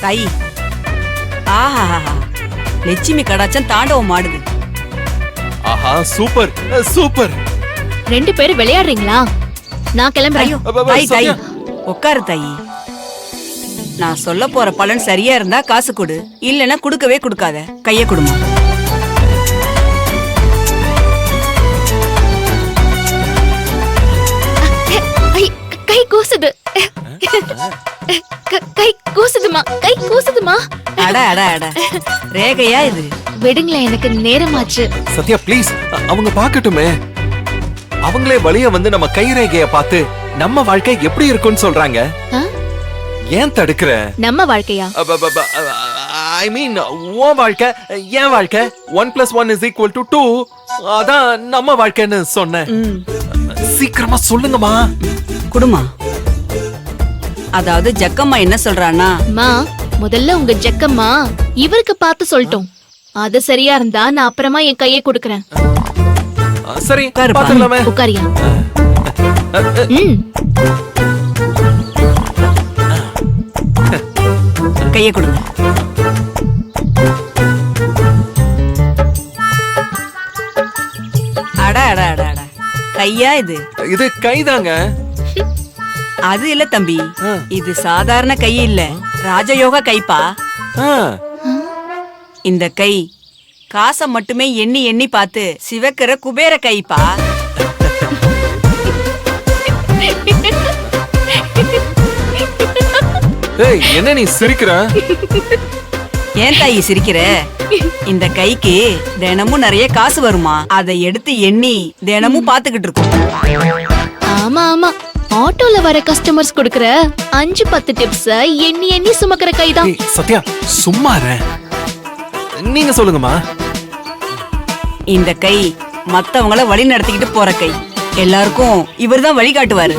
தாயி, ஆஹா, லட்சுமி கடாச்சம் தாண்டவம் ஆடுது. ஆஹா, சூப்பர் சூப்பர். 2 பேரும் விளையாடுறீங்களா? நான் கிளம்புறேன். தாயி தாயி உட்காரு தாயி. நான் சொல்ல போற பலன் சரியா இருந்தா காசு கொடு, இல்லன்னா குடுக்கவே குடுக்காத. கைய கொடுமா. கை கூசுது. கை கூசுதுமா, கை கூசுதுமா. அட அட அட, ரேகையா இது? விடுங்களேன், எனக்கு நேரமாச்சு. சத்யா ப்ளீஸ், அவங்க பார்க்கட்டுமே. அவங்களே வழிய வந்து நம்ம கைரேகைய பார்த்து நம்ம வாழ்க்கை எப்படி இருக்கும்னு சொல்றாங்க. ஏன் தடுக்கிற? நம்ம வாழ்க்கையா? ஐ மீன் உன் வாழ்க்கை, என் வாழ்க்கை. 1+1 = 2. அதான் நம்ம வாழ்க்கைன்னு சொன்னேன். சீக்கிரமா சொல்லுங்கம்மா. குடுமா. அதாவது ஜக்கம்மா என்ன சொல்றானா? மா, முதல்ல உங்க ஜக்கம்மா இவருக்கு பார்த்து சொல்லட்டும். அது சரியா இருந்தா நான் அப்புறமா என் கையை கொடுக்கறேன். சரி, உட்காருப்பா. பாத்துக்கலாமே. உட்காரியா? கைய கொடுங்க. அட அட அட அட, கையா இது? இது கைதாங்க. அது இல்ல தம்பி, இது சாதாரண கை இல்ல, ராஜயோக கைப்பா. இந்த கை காசை மட்டுமே எண்ணி எண்ணி பார்த்து சிவக்கிற குபேர கைப்பா. ஏய், என்ன நீ சிரிக்கிற? ஏன் தாயி சிரிக்கிற? இந்த கைக்கு தினமும் நிறைய காசு வருமா, அதை எடுத்து எண்ணி தினமும் பாத்துக்கிட்டு இருக்கும். ஆமா ஆமா, ஆட்டோல வர கஸ்டமர்ஸ் கொடுக்கற 5-10 டிப்ஸ் எண்ணி எண்ணி சுமக்கிற கைதான். ஏய், சத்யா சும்மா இரு. நீங்க சொல்லுங்கம்மா. இந்த கை மத்தவங்கள வழி நடத்திக்கிட்டு போற கை. எல்லாருக்கும் இவர்தான் வழிகாட்டுவாரு.